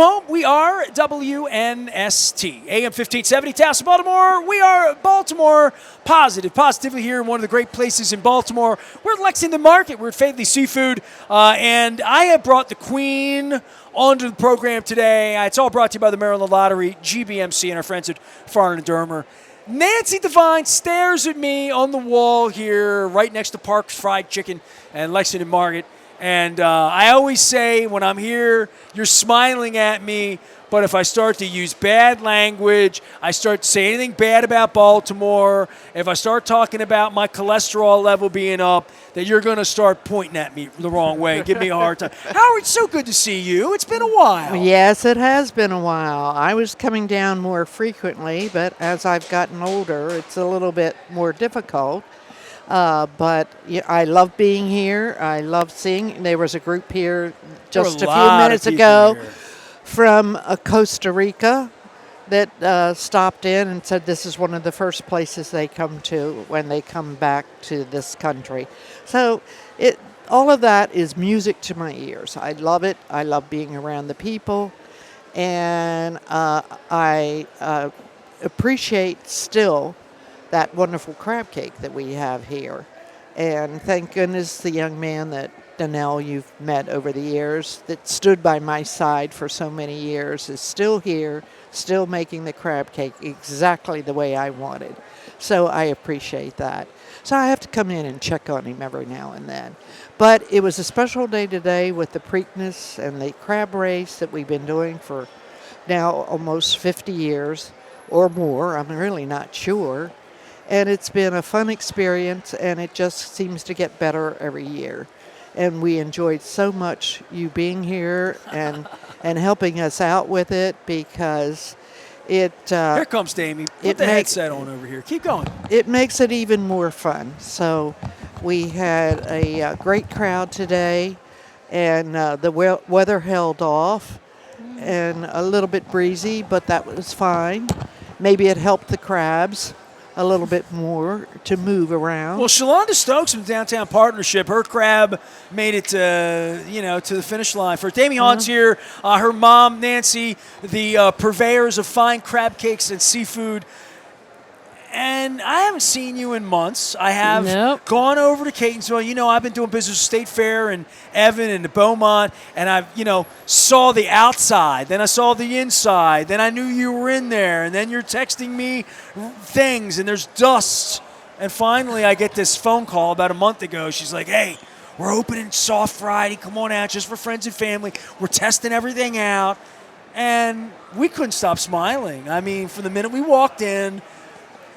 Welcome home. We are WNST, AM 1570, Taos, Baltimore. We are Baltimore positively here in one of the great places in Baltimore. We're at Lexington Market. We're at Faidley Seafood, and I have brought the Queen onto the program today. It's all brought to you by the Maryland Lottery, GBMC, and our friends at Farn and Dermer. Nancy Devine stares at me on the wall here, right next to Park's Fried Chicken and Lexington Market. And I always say when I'm here, you're smiling at me, but if I start to use bad language, I start to say anything bad about Baltimore, if I start talking about my cholesterol level being up, that you're going to start pointing at me the wrong way and give me a hard time. Howard, it's so good to see you. It's been a while. Yes, it has been a while. I was coming down more frequently, but as I've gotten older, it's a little bit more difficult. But I love being here. I love seeing. There was a group here just a few minutes ago from Costa Rica that stopped in and said this is one of the first places they come to when they come back to this country. So all of that is music to my ears. I love it. I love being around the people. And I appreciate still that wonderful crab cake that we have here. And thank goodness the young man that, Donnell, you've met over the years, that stood by my side for so many years, is still here, still making the crab cake exactly the way I wanted. So I appreciate that. So I have to come in and check on him every now and then. But it was a special day today with the Preakness and the crab race that we've been doing for now almost 50 years or more. I'm really not sure. And it's been a fun experience, and it just seems to get better every year. And we enjoyed so much you being here and helping us out with it because it... Here comes Damye. Put the headset on over here. Keep going. It makes it even more fun. So we had a great crowd today, and the weather held off and a little bit breezy, but that was fine. Maybe it helped the crabs a little bit more to move around. Well, Shalonda Stokes from Downtown Partnership, her crab made it to the finish line. For Damye Hahn's here, her mom, Nancy, the purveyors of fine crab cakes and seafood. And I haven't seen you in months. I have gone over to Catonsville. You know, I've been doing business with State Fair and Evan and the Beaumont, and I've, saw the outside. Then I saw the inside. Then I knew you were in there. And then you're texting me things, and there's dust. And finally, I get this phone call about a month ago. She's like, hey, we're opening Soft Friday. Come on out, just for friends and family. We're testing everything out. And we couldn't stop smiling. I mean, from the minute we walked in,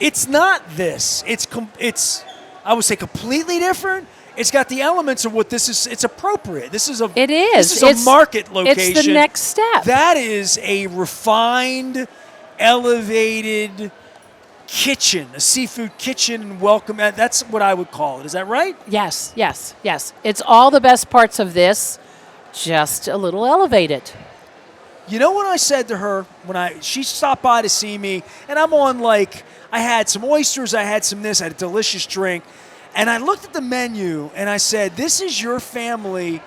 it's not this. It's I would say completely different. It's got the elements of what this is. It's appropriate. This is a market location. It's the next step. That is a refined, elevated kitchen, a seafood kitchen and welcome. That's what I would call it. Is that right? Yes. It's all the best parts of this, just a little elevated. You know what I said to her when she stopped by to see me, and I'm on I had some oysters, I had some this, I had a delicious drink, and I looked at the menu and I said, this is your family.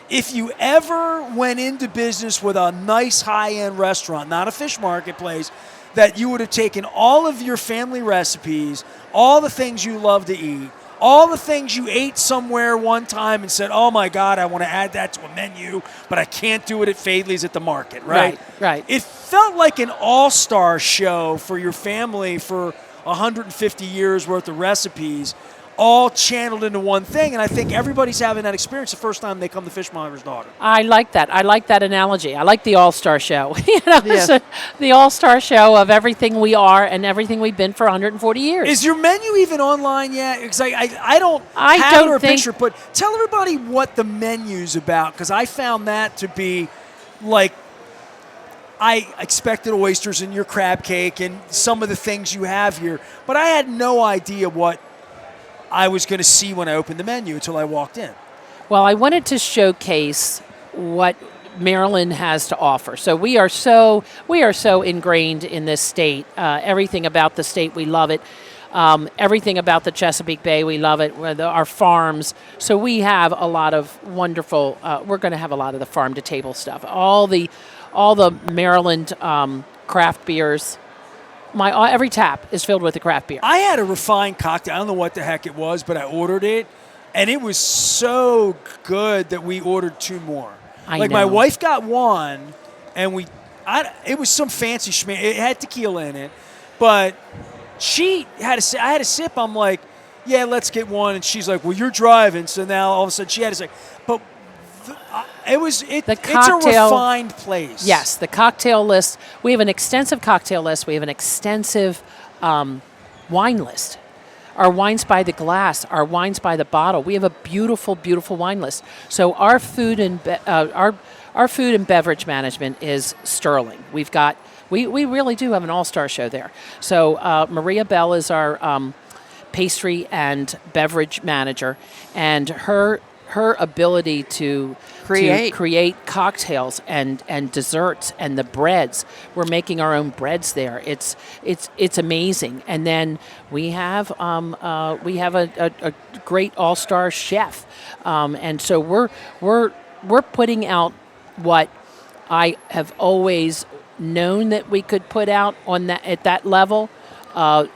If you ever went into business with a nice high-end restaurant, not a fish market place, that you would have taken all of your family recipes, all the things you love to eat, all the things you ate somewhere one time and said, oh, my God, I want to add that to a menu, but I can't do it at Faidley's at the market, right? Right. It felt like an all-star show for your family for 150 years worth of recipes, all channeled into one thing. And I think everybody's having that experience the first time they come to Fishmonger's daughter. I like that. I like that analogy. I like the all-star show. The all-star show of everything we are and everything we've been for 140 years. Is your menu even online yet? Because I don't have a picture, but tell everybody what the menu's about, because I found that to be I expected oysters in your crab cake and some of the things you have here, but I had no idea what I was going to see when I opened the menu until I walked in. Well, I wanted to showcase what Maryland has to offer. So we are so ingrained in this state. Everything about the state, we love it. Everything about the Chesapeake Bay, we love it. Our farms. So we have a lot of wonderful. We're going to have a lot of the farm to table stuff. All the Maryland craft beers. Every tap is filled with a craft beer. I had a refined cocktail. I don't know what the heck it was, but I ordered it, and it was so good that we ordered 2 more. I My know. wife got one, and it was some fancy schmear. It had tequila in it, but I had a sip. I'm like, yeah, let's get one. And she's like, well, you're driving. So now all of a sudden she had a sip. But it's a refined place. Yes, the cocktail list. We have an extensive cocktail list. We have an extensive wine list. Our wines by the glass, our wines by the bottle. We have a beautiful, beautiful wine list. So our food and our food and beverage management is sterling. We really do have an all-star show there. So Maria Bell is our pastry and beverage manager, and her ability to create cocktails and desserts and the breads. We're making our own breads there. It's amazing. And then we have a great all-star chef, and so we're putting out what I have always known that we could put out at that level,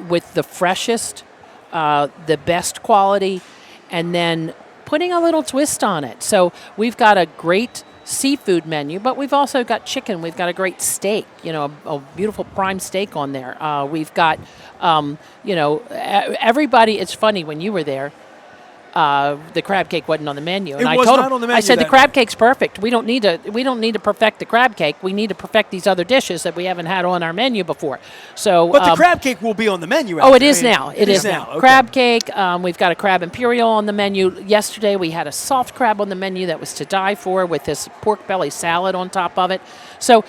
with the freshest, the best quality, and then putting a little twist on it. So we've got a great seafood menu, but we've also got chicken. We've got a great steak, a beautiful prime steak on there. We've got, everybody. It's funny, when you were there, the crab cake wasn't on the menu, and It I was told not him, on the menu I said the that crab cake's perfect. We don't need to perfect the crab cake. We need to perfect these other dishes that we haven't had on our menu before. So, But the crab cake will be on the menu. Oh, it is now. It is now. Okay. Crab cake. We've got a crab imperial on the menu. Yesterday we had a soft crab on the menu that was to die for, with this pork belly salad on top of it. So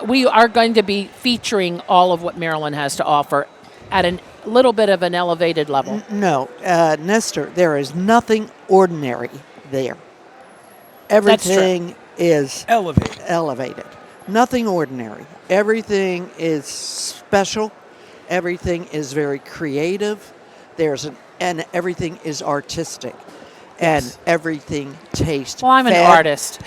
we are going to be featuring all of what Maryland has to offer at a little bit of an elevated level. No, Nestor, there is nothing ordinary there. Everything is elevated. Nothing ordinary. Everything is special. Everything is very creative. And everything is artistic. And everything tastes. Well, I'm an artist.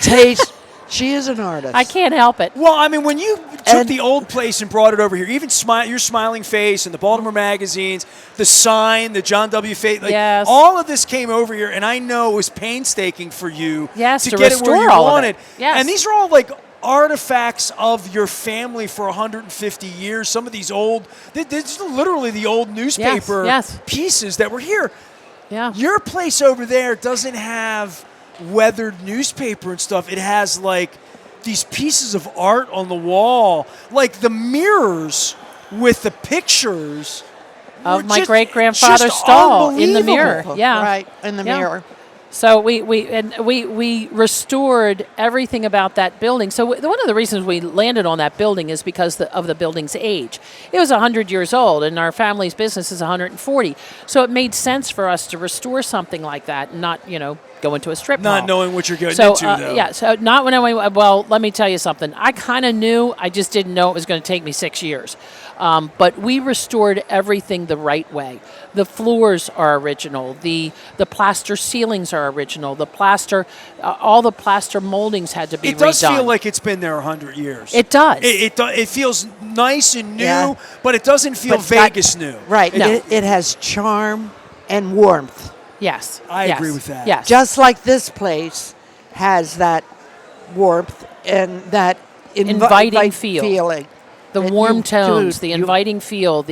She is an artist. I can't help it. Well, I mean, when you took the old place and brought it over here, even your smiling face and the Baltimore magazines, the sign, the John W. Faidley, Yes. all of this came over here, and I know it was painstaking for you Yes, to to get it where restore you all of wanted. it. Yes. And these are all like artifacts of your family for 150 years. Some of these this is literally the old newspaper yes. pieces that were here. Yeah. Your place over there doesn't have weathered newspaper and stuff. It has like these pieces of art on the wall, like the mirrors with the pictures Of my great-grandfather's stall in the mirror. Yeah. Right, in the mirror. So we restored everything about that building. So one of the reasons we landed on that building is because of the building's age. It was 100 years old, and our family's business is 140. So it made sense for us to restore something like that, and not go into a strip mall. Not knowing what you're going So into, though. yeah, so not when I went. Well, let me tell you something. I kind of knew. I just didn't know it was going to take me 6 years. But we restored everything the right way. The floors are original. The plaster ceilings are original. The plaster, all the plaster moldings had to be redone. It does feel like it's been there 100 years. It does. It feels nice and new, Yeah. but it doesn't feel Vegas new. Right. No. It has charm and warmth. Yes. I yes, agree with that. Yes. Just like this place has that warmth and that Inviting feeling. The And warm you- tones, dude, the you- inviting feel,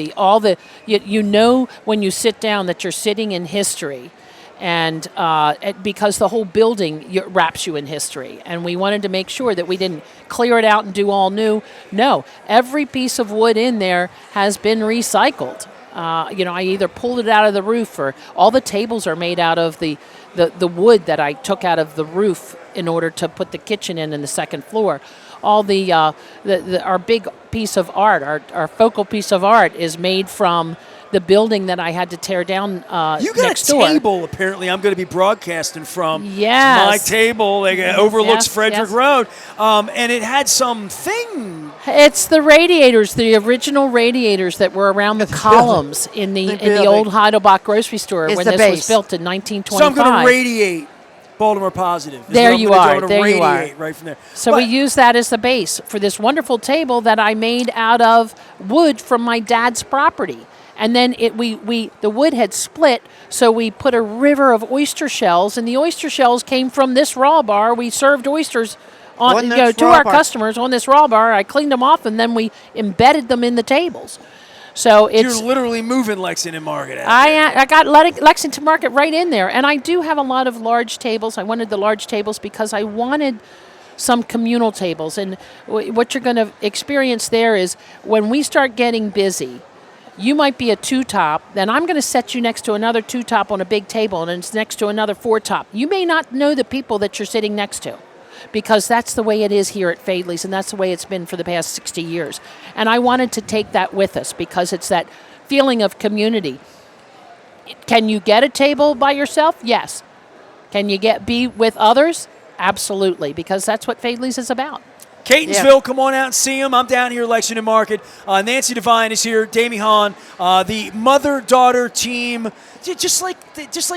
you know when you sit down that you're sitting in history, and because the whole building wraps you in history. And we wanted to make sure that we didn't clear it out and do all new. No, every piece of wood in there has been recycled. I either pulled it out of the roof, or all the tables are made out of the wood that I took out of the roof in order to put the kitchen in the second floor. All our big piece of art, our focal piece of art, is made from the building that I had to tear down You got next a door. table, apparently, I'm going to be broadcasting from. Yes. My table overlooks Yes, Frederick yes. Road. And it had some thing It's the radiators, the original radiators that were around the columns in the old Heidelbach grocery store It's when the this base. was built in 1925. So I'm going to radiate Baltimore Positive. Is There what I'm you gonna do. are. I'm gonna There you are. radiate right from there. So But- we use that as the base for this wonderful table that I made out of wood from my dad's property. And then the wood had split, so we put a river of oyster shells, and the oyster shells came from this raw bar. We served oysters to our customers on this raw bar. I cleaned them off, and then we embedded them in the tables. So it's You're literally moving Lexington Market out. I got Lexington Market right in there, and I do have a lot of large tables. I wanted the large tables because I wanted some communal tables, and what you're going to experience there is when we start getting busy, you might be a two-top, then I'm going to set you next to another two-top on a big table, and it's next to another four-top. You may not know the people that you're sitting next to, because that's the way it is here at Faidley's, and that's the way it's been for the past 60 years. And I wanted to take that with us because it's that feeling of community. Can you get a table by yourself? Yes. Can you be with others? Absolutely, because that's what Faidley's is about. Catonsville, come on out and see them. I'm down here at Lexington Market. Nancy Devine is here. Damye Hahn, the mother-daughter team, just like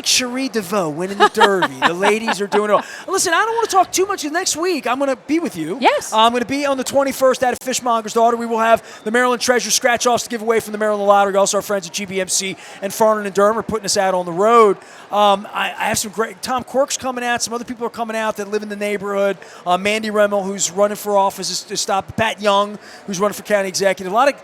Cherie DeVoe winning the Derby. The ladies are doing it all. Listen, I don't want to talk too much. Next week, I'm going to be with you. Yes. I'm going to be on the 21st at Fishmonger's Daughter. We will have the Maryland Treasure scratch-offs to give away from the Maryland Lottery. Also, our friends at GBMC and Farnham and Durham are putting us out on the road. I have some great – Tom Quirk's coming out. Some other people are coming out that live in the neighborhood. Mandy Remmel, who's running for office, to stop. Pat Young, who's running for county executive. A lot of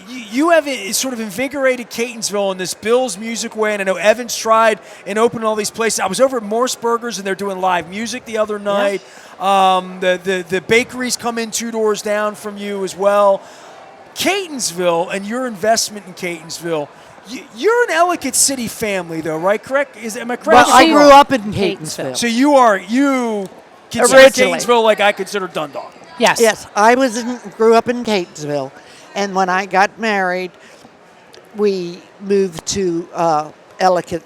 you have sort of invigorated Catonsville in this Bill's Music Way, and I know Evan's tried and opened all these places. I was over at Morseburgers, and they're doing live music the other night. Yeah. The bakeries come in 2 doors down from you as well. Catonsville and your investment in Catonsville. You're an Ellicott City family, though, right? Correct? Am I correct? Well, I grew up in Catonsville. So you consider Originally. Catonsville like I consider Dundalk. Yes. Yes, I grew up in Catonsville, and when I got married, we moved to Ellicott.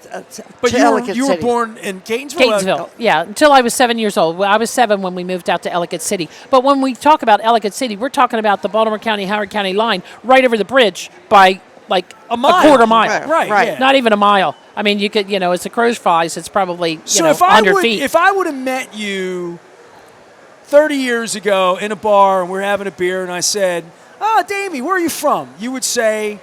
But to you Ellicott were City. born in Catonsville? Catonsville, yeah, until I was 7 years old. Well, I was 7 when we moved out to Ellicott City. But when we talk about Ellicott City, we're talking about the Baltimore County, Howard County line right over the bridge by like a mile. quarter mile. Right. Yeah. Not even a mile. I mean, you could, as the crow flies, it's probably, So 100 feet. If I would have met you 30 years ago in a bar and we're having a beer and I said, Damye, where are you from? You would say...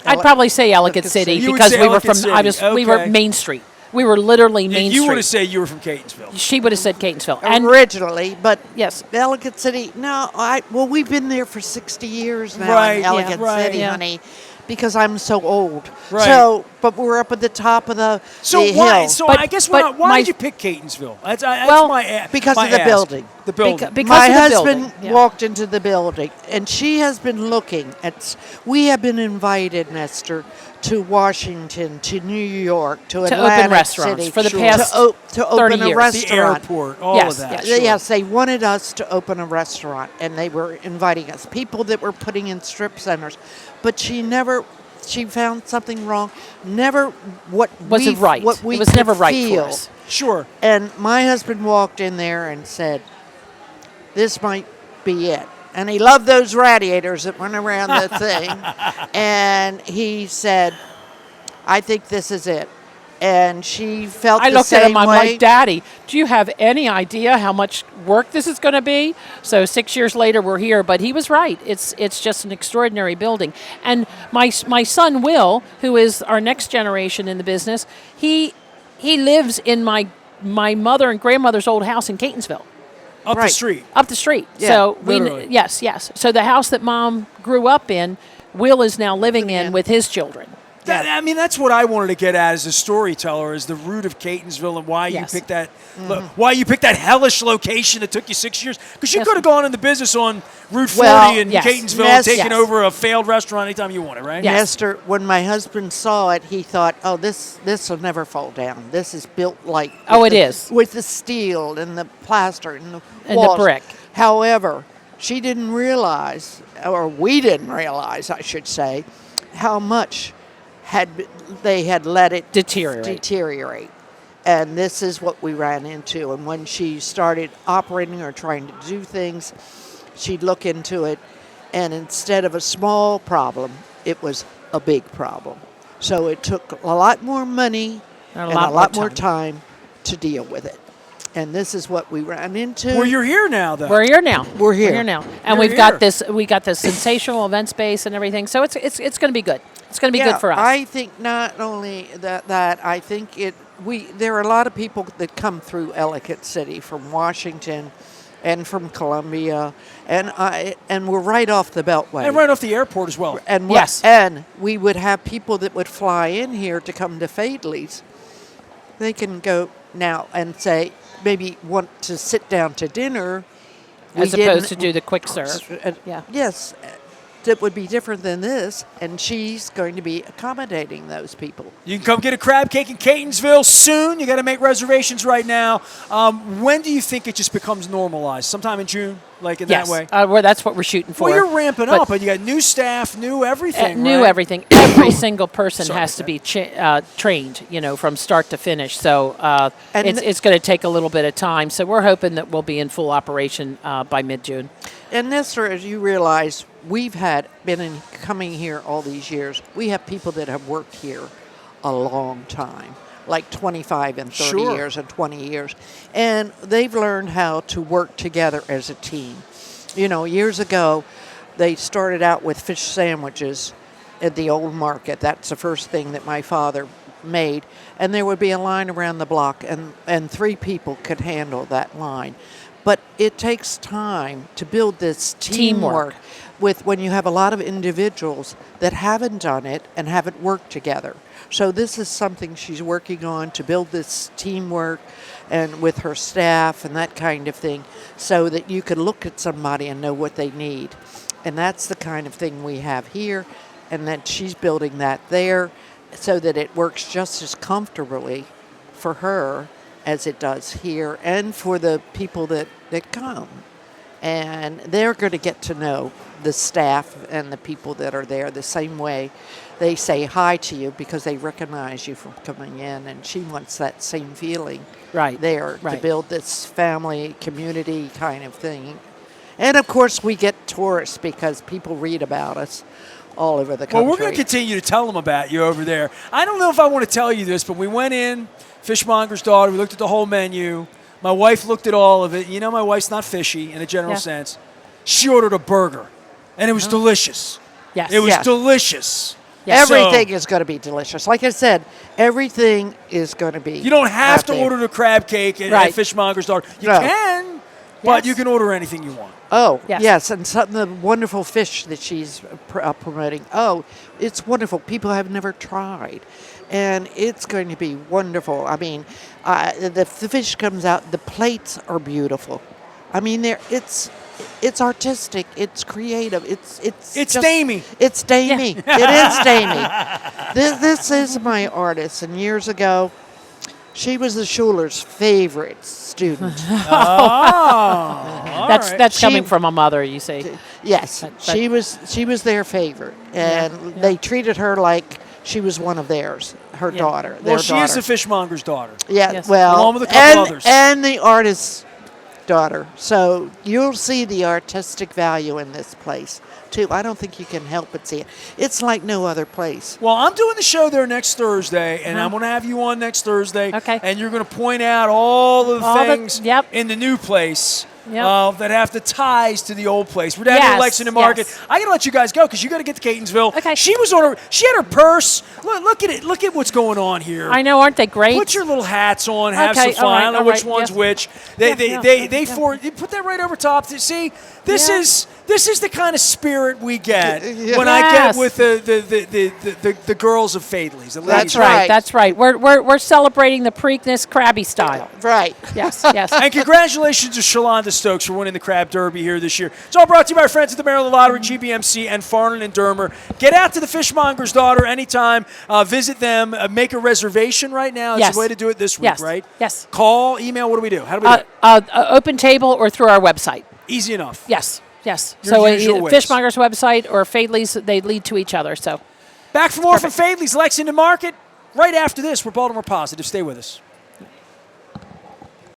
I'd probably say Ellicott City You would because say we were Ellicott from, City. we were Okay. Main Street. We were literally Main You Street. would have said you were from Catonsville. She would have said Catonsville. And Originally, but yes. Ellicott City. No, we've been there for 60 years now. Right, in Ellicott yeah, right, City, yeah. honey, because I'm so old. Right. So, but we're up at the top of the why? hill. So But- I guess but why my- did you pick Catonsville? That's Well, because my of the ask. building. The building. Because My of the husband building, yeah. walked into the building, and she has been looking at. We have been invited, Nestor, to Washington, to New York, to To Atlantic open restaurants City, for the Sure. past to 30 open a years. restaurant. the airport, all Yes, of that. yes. Sure. Yes, they wanted us to open a restaurant, and they were inviting us. People that were putting in strip centers, but she found something wrong. Never Wasn't right. What we It was could never right feel. for us. Sure. And my husband walked in there and said, "This might be it." And he loved those radiators that went around the thing. And he said, "I think this is it." And she felt I the looked same at him, I'm way. like, Daddy, do you have any idea how much work this is going to be? So 6 years later, we're here. But he was right. It's just an extraordinary building. And my son, Will, who is our next generation in the business, he lives in my mother and grandmother's old house in Catonsville. Up the Right. street. Up the street. Yeah, So literally. yes. So the house that Mom grew up in, Will is now living in with his children. That's what I wanted to get at as a storyteller, is the root of Catonsville and why Yes. you picked that, why you picked that hellish location that took you 6 years. Because you Yes. could have gone in the business on Route 40 Well, in yes. Catonsville Yes. and taken Yes. over a failed restaurant anytime you wanted, right? Yes. Nestor, when my husband saw it, he thought, "Oh, this will never fall down. This is built like Oh, with it the- is. with the steel and the plaster and the And the walls." brick. However, she didn't realize, or we didn't realize, I should say, how much they had let it deteriorate. And this is what we ran into. And when she started operating or trying to do things, she'd look into it, and instead of a small problem, it was a big problem. So it took a lot more money and a lot more time to deal with it. And this is what we ran into. Well, you're here now, though. We're here now. We're here now, and You're we've got here. this. We got this sensational event space and everything. So it's going to be good. It's going to be good for us. I think not only that I think there are a lot of people that come through Ellicott City from Washington and from Columbia, and we're right off the Beltway. And right off the airport as well. And Yes. and we would have people that would fly in here to come to Faidley's. They can go now and say maybe want to sit down to dinner, as opposed to do the quick serve. Yeah. Yes, that would be different than this, and she's going to be accommodating those people. You can come get a crab cake in Catonsville soon. You got to make reservations right now. When do you think it just becomes normalized? Sometime in June, like in Yes. that way? Well, that's what we're shooting for. Well, you're ramping But- up, and you got new staff, new everything. New right? everything. Every single person Sorry, has to okay. be trained, from start to finish. So And it's going to take a little bit of time. So we're hoping that we'll be in full operation by mid-June. And Nestor, as you realize, we've been coming here all these years. We have people that have worked here a long time, like 25 and 30 Sure. years and 20 years. And they've learned how to work together as a team. Years ago, they started out with fish sandwiches at the old market. That's the first thing that my father made. And there would be a line around the block, and 3 people could handle that line. But it takes time to build this teamwork when you have a lot of individuals that haven't done it and haven't worked together. So this is something she's working on, to build this teamwork and with her staff and that kind of thing, so that you can look at somebody and know what they need. And that's the kind of thing we have here, and that she's building that there so that it works just as comfortably for her as it does here, and for the people that come. And they're going to get to know the staff and the people that are there the same way they say hi to you, because they recognize you from coming in, and she wants that same feeling there to build this family, community kind of thing. And of course we get tourists, because people read about us all over the country. Well, we're going to continue to tell them about you over there. I don't know if I want to tell you this, but we went in, Fishmonger's daughter, we looked at the whole menu. My wife looked at all of it. My wife's not fishy in a general sense. She ordered a burger, and it was delicious. Yes. It was Yes. delicious. Yes. Everything is going to be delicious. Like I said, everything is going to be. You don't have out to there. order the crab cake at Fishmonger's daughter. You No. can, but Yes. you can order anything you want. Oh, Yes. yes, and some of the wonderful fish that she's promoting. Oh, it's wonderful. People have never tried, and it's going to be wonderful. I mean, the fish comes out. The plates are beautiful. I mean, it's artistic. It's creative. It's It's just, Damye. It's Damye. It is Damye. This is my artist, and years ago, she was the Schuler's favorite student. That's She- coming from a mother, you see. Yes, But- she was their favorite, and they treated her like she was one of theirs, her daughter. Well, their she daughter. is the Fishmonger's daughter. Yeah, Yes. well, Along with a couple others. and the artist's daughter. So you'll see the artistic value in this place too. I don't think you can help but see it. It's like no other place. Well, I'm doing the show there next Thursday, and I'm going to have you on next Thursday. Okay. And you're going to point out all the All the- things yep. in the new place Yep. that have the ties to the old place. We're down here in Yes, Lexington Market. yes. I got to let you guys go because you got to get to Catonsville. Okay. She had her purse. Look at it. Look at what's going on here. I know, aren't they great? Put your little hats on. Have Okay, some fun. all right, I don't know all which right, one's yes. which. Yeah, You put that right over top. See, this Yeah. is the kind of spirit we get Yeah. when I get Yes. with the girls of Faidley's. The That's ladies. right. That's right. We're celebrating the Preakness crabby style. Right. Yes, yes. And congratulations to Shalonda Stokes for winning the Crab Derby here this year. It's all brought to you by our friends at the Maryland Lottery, GBMC, and Farnan and Dermer. Get out to the Fishmonger's daughter anytime. Visit them. Make a reservation right now. It's Yes. the way to do it this week, Yes. right? Yes. Call, email. What do we do? How do we do it? Open table or through our website. Easy enough. Yes, yes. Your So usual ways. Fishmonger's website or Faidley's, they lead to each other. So Back for more from Faidley's Lexington Market right after this. We're Baltimore Positive. Stay with us.